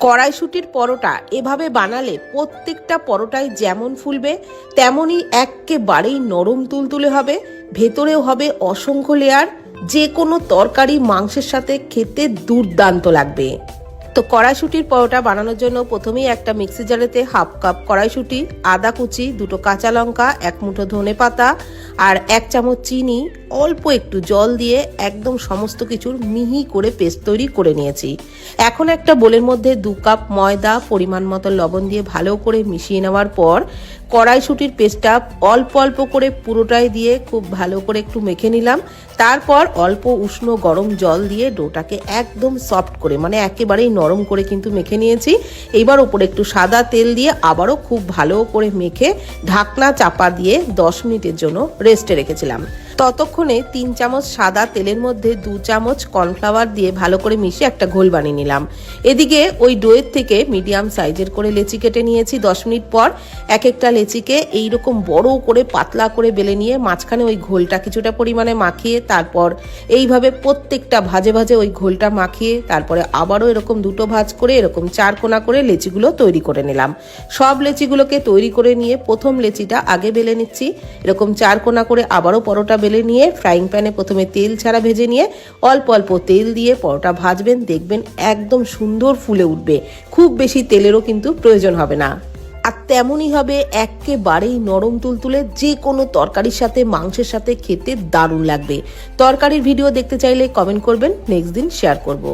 কড়াইশুঁটির পরোটা এভাবে বানালে প্রত্যেকটা পরোটাই যেমন ফুলবে তেমনই একেবারেই নরম তুলতুলে হবে, ভেতরেও হবে অসংখ্য লেয়ার। যে কোনো তরকারি মাংসের সাথে খেতে দুর্দান্ত লাগবে। তো কড়াইশুঁটির পরোটা বানানোর জন্য প্রথমেই একটা মিক্সি জারেতে হাফ কাপ কড়াইশুঁটি, আদা কুচি, 2টো কাঁচা লঙ্কা, 1 মুঠো ধনে পাতা আর 1 চামচ চিনি, অল্প একটু জল দিয়ে একদম সমস্ত কিছুর মিহি করে পেস্ট তৈরি করে নিয়েছি। এখন একটা বোলের মধ্যে 2 কাপ ময়দা, পরিমাণ মতো লবণ দিয়ে ভালো করে মিশিয়ে নেওয়ার পর কড়াইশুঁটির পেস্টটা অল্প অল্প করে পুরোটাই দিয়ে খুব ভালো করে একটু মেখে নিলাম। তারপর অল্প উষ্ণ গরম জল দিয়ে ডোটাকে একদম সফট করে, মানে একেবারেই নরম করে কিন্তু মেখে নিয়েছি। এইবার ওপরে একটু সাদা তেল দিয়ে আবারও খুব ভালো করে মেখে ঢাকনা চাপা দিয়ে 10 মিনিটের জন্য রেস্টে রেখেছিলাম। ততক্ষণে 3 চামচ সাদা তেলের মধ্যে 2 চামচ কর্নফ্লাওয়ার দিয়ে ভালো করে মিশিয়ে একটা ঘোল বানিয়ে নিলাম। এদিকে ওই ডোয়ের থেকে মিডিয়াম সাইজের করে লেচি কেটে নিয়েছি। 10 মিনিট পর এক একটা লেচিকে এইরকম বড় করে পাতলা করে বেলে নিয়ে মাঝখানে ওই ঘোলটা কিছুটা পরিমাণে মাখিয়ে তারপর এইভাবে প্রত্যেকটা ভাজে ভাজে ওই ঘোলটা মাখিয়ে তারপরে আবারও এরকম 2টো ভাঁজ করে এরকম 4 কোনা করে লেচিগুলো তৈরি করে নিলাম। সব লেচিগুলোকে তৈরি করে নিয়ে প্রথম লেচিটা আগে বেলে নিচ্ছি। এরকম 4 কোনা করে আবারও পরোটা বেলে নিয়ে ফ্রাইং প্যানে প্রথমে তেল ছাড়া ভেজে নিয়ে অল্প অল্প তেল দিয়ে পরোটা ভাজবেন, দেখবেন একদম সুন্দর ফুলে উঠবে। খুব বেশি তেলেরও কিন্তু প্রয়োজন হবে না। আর তেমনই হবে একেবারেই নরম তুলতুলে, যে কোনো তরকারির সাথে মাংসের সাথে খেতে দারুণ লাগবে। তরকারির ভিডিও দেখতে চাইলে কমেন্ট করবেন, নেক্সট দিন শেয়ার করব।